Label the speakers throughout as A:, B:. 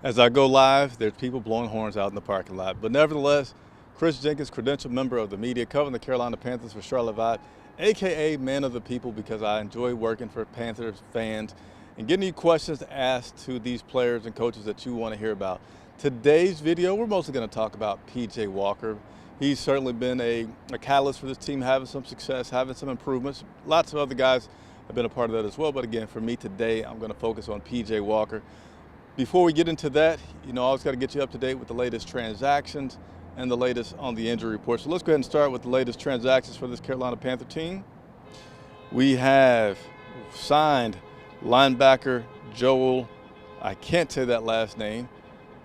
A: As I go live, there's people blowing horns out in the parking lot. But nevertheless, Chris Jenkins, credentialed member of the media, covering the Carolina Panthers for Charlotte Vibe, AKA man of the people, because I enjoy working for Panthers fans and getting you questions asked to these players and coaches that you want to hear about. Today's video, we're mostly going to talk about PJ Walker. He's certainly been a catalyst for this team, having some success, having some improvements. Lots of other guys have been a part of that as well. But again, for me today, I'm going to focus on PJ Walker. Before we get into that, I always got to get you up to date with the latest transactions and the latest on the injury report. So let's go ahead and start with the latest transactions for this Carolina Panther team. We have signed linebacker Joel, I can't say that last name,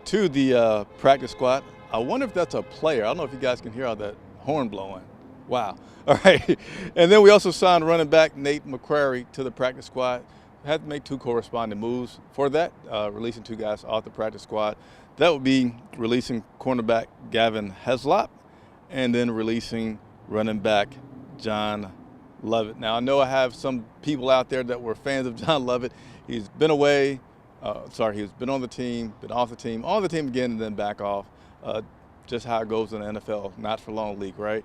A: to the practice squad. I wonder if that's a player. I don't know if you guys can hear all that horn blowing. Wow. All right. And then we also signed running back Nate McCrary to the practice squad. Had to make two corresponding moves for that, releasing two guys off the practice squad. That would be releasing cornerback Gavin Heslop and then releasing running back John Lovett. Now, I know I have some people out there that were fans of John Lovett. He's been away. He's been on the team, been off the team, on the team again, and then back off. Just how it goes in the NFL, not for long league, right?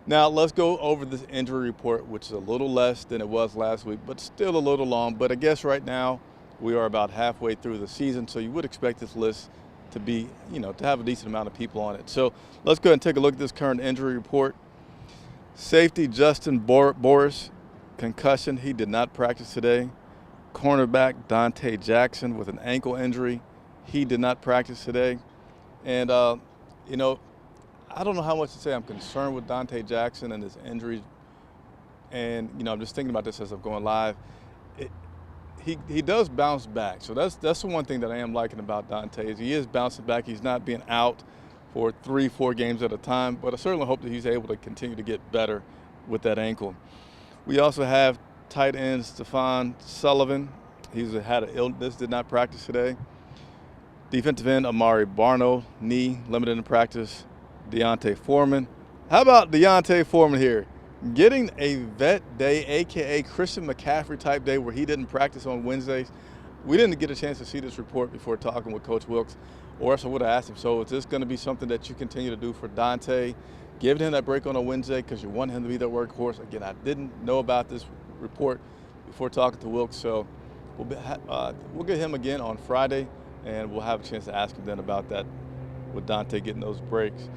A: Now, let's go over this injury report, which is a little less than it was last week, but still a little long. But I guess right now we are about halfway through the season, so you would expect this list to be, to have a decent amount of people on it. So let's go ahead and take a look at this current injury report. Safety Justin Boris, concussion. He did not practice today. Cornerback Dante Jackson with an ankle injury. He did not practice today. And, I don't know how much to say. I'm concerned with Dante Jackson and his injuries. And, I'm just thinking about this as I'm going live. He does bounce back. So that's the one thing that I am liking about Dante is he is bouncing back. He's not being out for 3-4 games at a time. But I certainly hope that he's able to continue to get better with that ankle. We also have tight end Stephon Sullivan. He's had an illness, did not practice today. Defensive end Amari Barno, knee, limited in practice. Deontay Foreman. How about Deontay Foreman here? Getting a vet day, AKA Christian McCaffrey type day where he didn't practice on Wednesdays. We didn't get a chance to see this report before talking with Coach Wilks, or else I would have asked him. So is this going to be something that you continue to do for Dante? Giving him that break on a Wednesday because you want him to be that workhorse. Again, I didn't know about this report before talking to Wilks, so we'll get him again on Friday, and we'll have a chance to ask him then about that with Dante getting those breaks.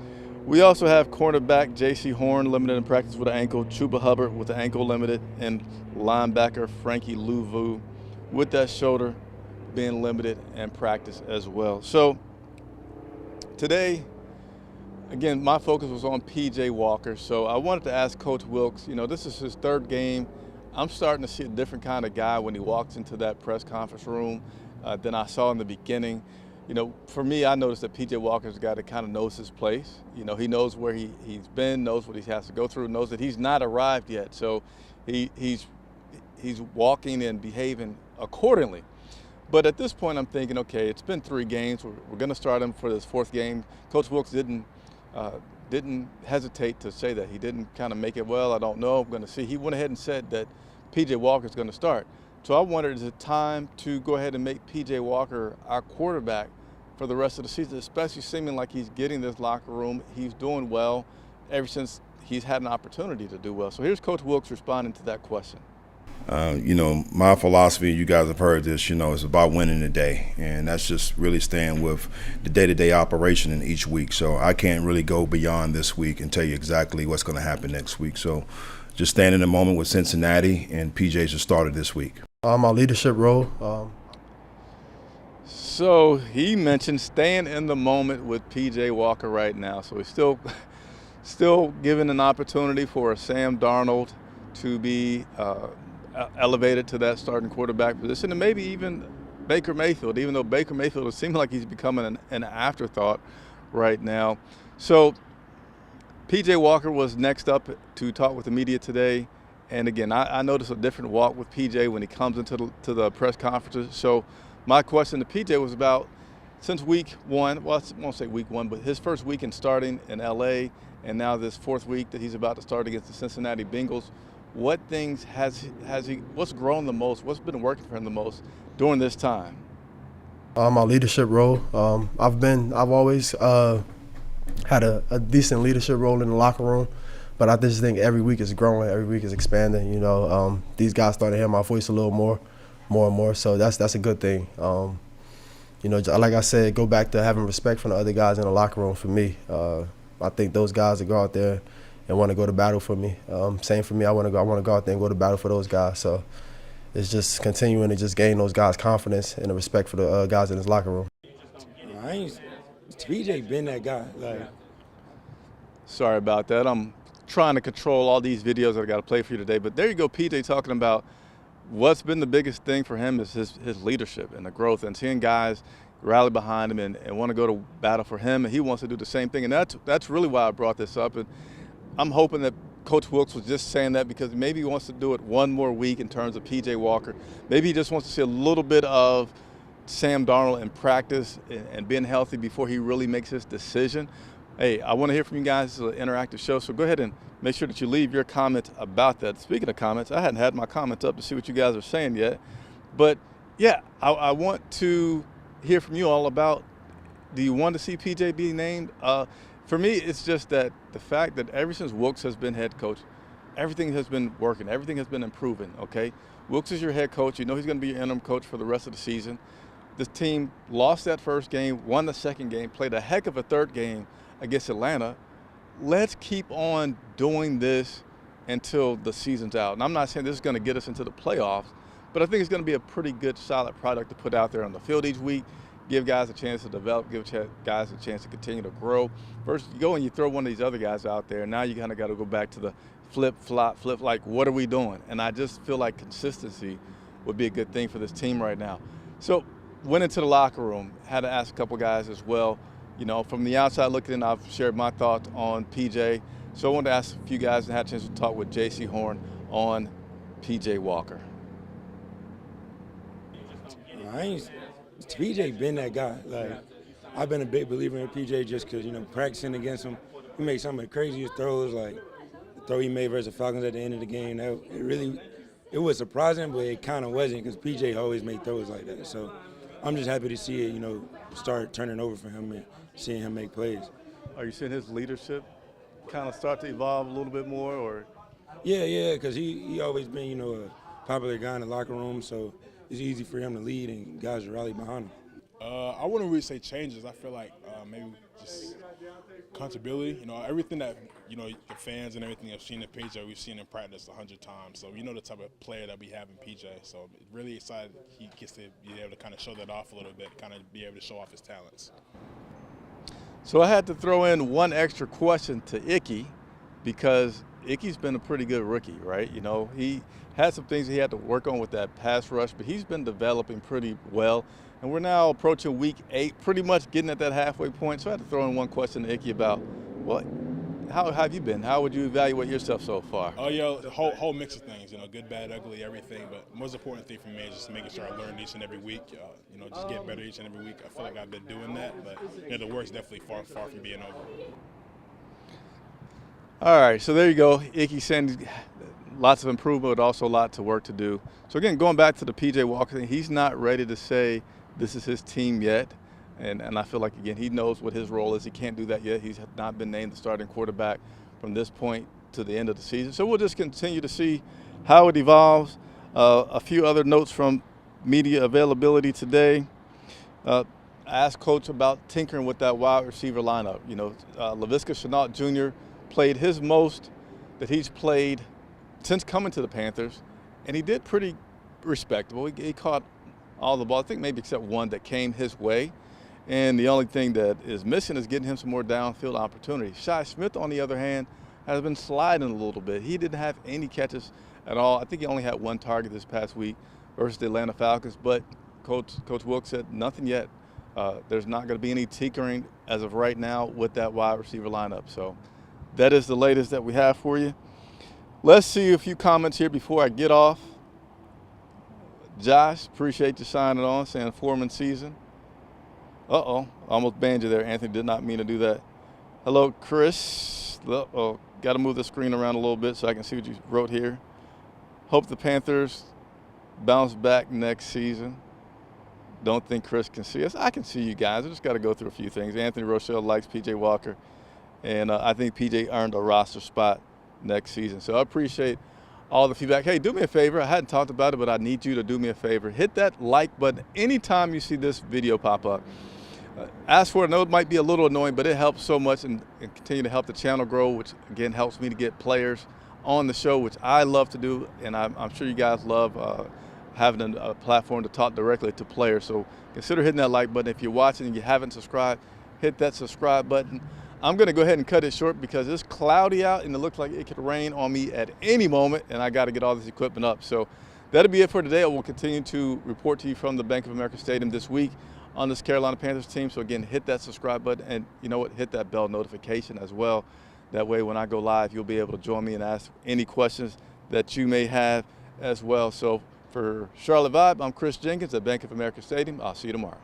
A: We also have cornerback J.C. Horn limited in practice with an ankle, Chuba Hubbard with the ankle limited, and linebacker Frankie Louvu with that shoulder being limited in practice as well. So today, again, my focus was on PJ Walker. So I wanted to ask Coach Wilks, this is his third game. I'm starting to see a different kind of guy when he walks into that press conference room than I saw in the beginning. For me, I noticed that PJ Walker's a guy that kind of knows his place. He knows where he's been, knows what he has to go through, knows that he's not arrived yet. So he's walking and behaving accordingly. But at this point, I'm thinking, okay, it's been 3 games. We're going to start him for this 4th game. Coach Wilks didn't hesitate to say that. He didn't kind of make it, well, I don't know, I'm going to see. He went ahead and said that PJ Walker's going to start. So I wondered, is it time to go ahead and make PJ Walker our quarterback for the rest of the season, especially seeming like he's getting this locker room. He's doing well ever since he's had an opportunity to do well. So here's Coach Wilks responding to that question.
B: My philosophy, you guys have heard this, is about winning the day. And that's just really staying with the day-to-day operation in each week. So I can't really go beyond this week and tell you exactly what's going to happen next week. So just staying in the moment with Cincinnati, and PJ's just started this week.
C: My leadership role.
A: So he mentioned staying in the moment with PJ Walker right now. So he's still given an opportunity for Sam Darnold to be elevated to that starting quarterback position, and maybe even Baker Mayfield, even though Baker Mayfield it seems like he's becoming an afterthought right now. So PJ Walker was next up to talk with the media today. And again, I noticed a different walk with PJ when he comes into the press conferences. So my question to PJ was about, since week 1, well, I won't say week 1, but his first week in starting in LA, and now this 4th week that he's about to start against the Cincinnati Bengals, what things has he, what's grown the most, what's been working for him the most during this time?
C: My leadership role. I've always had a decent leadership role in the locker room, but I just think every week is growing, every week is expanding. These guys starting to hear my voice a little more and more. So that's a good thing. Like I said, go back to having respect from the other guys in the locker room. For me, I think those guys that go out there and want to go to battle for me. Same for me. I want to go out there and go to battle for those guys. So it's just continuing to just gain those guys' confidence and the respect for the guys in this locker room.
D: PJ been that guy.
A: Sorry about that. I'm trying to control all these videos that I got to play for you today. But there you go, PJ talking about what's been the biggest thing for him is his leadership and the growth and seeing guys rally behind him and want to go to battle for him. And he wants to do the same thing. And that's really why I brought this up. And I'm hoping that Coach Wilks was just saying that because maybe he wants to do it one more week in terms of P.J. Walker. Maybe he just wants to see a little bit of Sam Darnold in practice and being healthy before he really makes his decision. Hey, I want to hear from you guys. It's an interactive show, so go ahead and make sure that you leave your comments about that. Speaking of comments, I hadn't had my comments up to see what you guys are saying yet. But, yeah, I want to hear from you all about, do you want to see P.J. be named? For me, it's just that the fact that ever since Wilks has been head coach, everything has been working. Everything has been improving, okay? Wilks is your head coach. You know he's going to be your interim coach for the rest of the season. This team lost that first game, won the second game, played a heck of a third game against Atlanta. Let's keep on doing this until the season's out. And I'm not saying this is going to get us into the playoffs, but I think it's going to be a pretty good, solid product to put out there on the field each week. Give guys a chance to develop, give guys a chance to continue to grow. First, you go and you throw one of these other guys out there, and now you kind of got to go back to the flip, like, what are we doing? And I just feel like consistency would be a good thing for this team right now. So, went into the locker room, had to ask a couple guys as well. You know, from the outside looking in, I've shared my thoughts on PJ. So I wanted to ask a few guys and had a chance to talk with J.C. Horn on PJ Walker.
D: PJ been that guy. I've been a big believer in PJ just because, practicing against him, he made some of the craziest throws, like the throw he made versus the Falcons at the end of the game. It was surprising, but it kind of wasn't because PJ always made throws like that. So I'm just happy to see it, start turning over for him and seeing him make plays.
A: Are you seeing his leadership kind of start to evolve a little bit more, or?
D: Yeah, because he always been, a popular guy in the locker room, so it's easy for him to lead and guys to rally behind him.
E: I wouldn't really say changes. I feel like maybe just accountability. Everything that the fans and everything have seen in PJ, we've seen in practice 100 times. So we know the type of player that we have in PJ. So really excited he gets to be able to kind of show that off a little bit, kind of be able to show off his talents.
A: So I had to throw in one extra question to Icky because Icky's been a pretty good rookie, right? He had some things he had to work on with that pass rush, but he's been developing pretty well. And we're now approaching week 8, pretty much getting at that halfway point. So I had to throw in one question to Icky about, how have you been? How would you evaluate yourself so far?
E: The whole mix of things, good, bad, ugly, everything. But the most important thing for me is just making sure I learn each and every week, just get better each and every week. I feel like I've been doing that, but the work's definitely far from being over.
A: All right, so there you go. Icky saying lots of improvement, but also a lot to work to do. So again, going back to the P.J. Walker thing, he's not ready to say this is his team yet. And I feel like, again, he knows what his role is. He can't do that yet. He's not been named the starting quarterback from this point to the end of the season. So we'll just continue to see how it evolves. A few other notes from media availability today. I asked Coach about tinkering with that wide receiver lineup. Laviska Shenault Jr. played his most that he's played since coming to the Panthers, and he did pretty respectable. He caught all the ball, I think maybe except one that came his way. And the only thing that is missing is getting him some more downfield opportunities. Shi Smith, on the other hand, has been sliding a little bit. He didn't have any catches at all. I think he only had one target this past week versus the Atlanta Falcons. But Coach Wilks said nothing yet. There's not going to be any tinkering as of right now with that wide receiver lineup. So that is the latest that we have for you. Let's see a few comments here before I get off. Josh, appreciate you signing on, saying Foreman season. Almost banned you there, Anthony. Did not mean to do that. Hello, Chris. Got to move the screen around a little bit so I can see what you wrote here. Hope the Panthers bounce back next season. don't think Chris can see us. I can see you guys. I just got to go through a few things. Anthony Rochelle likes P.J. Walker, and I think P.J. earned a roster spot next season. So I appreciate all the feedback. Hey, do me a favor. I hadn't talked about it, but I need you to do me a favor. Hit that like button anytime you see this video pop up. Ask for it. I know it might be a little annoying, but it helps so much and continue to help the channel grow, which again helps me to get players on the show, which I love to do, and I'm sure you guys love having a platform to talk directly to players. So consider hitting that like button. If you're watching and you haven't subscribed, hit that subscribe button. I'm going to go ahead and cut it short because it's cloudy out and it looks like it could rain on me at any moment, and I got to get all this equipment up. So that'll be it for today. I will continue to report to you from the Bank of America Stadium this week on this Carolina Panthers team. So again, hit that subscribe button, and you know what, hit that bell notification as well. That way when I go live, you'll be able to join me and ask any questions that you may have as well. So for Charlotte Vibe, I'm Chris Jenkins at Bank of America Stadium. I'll see you tomorrow.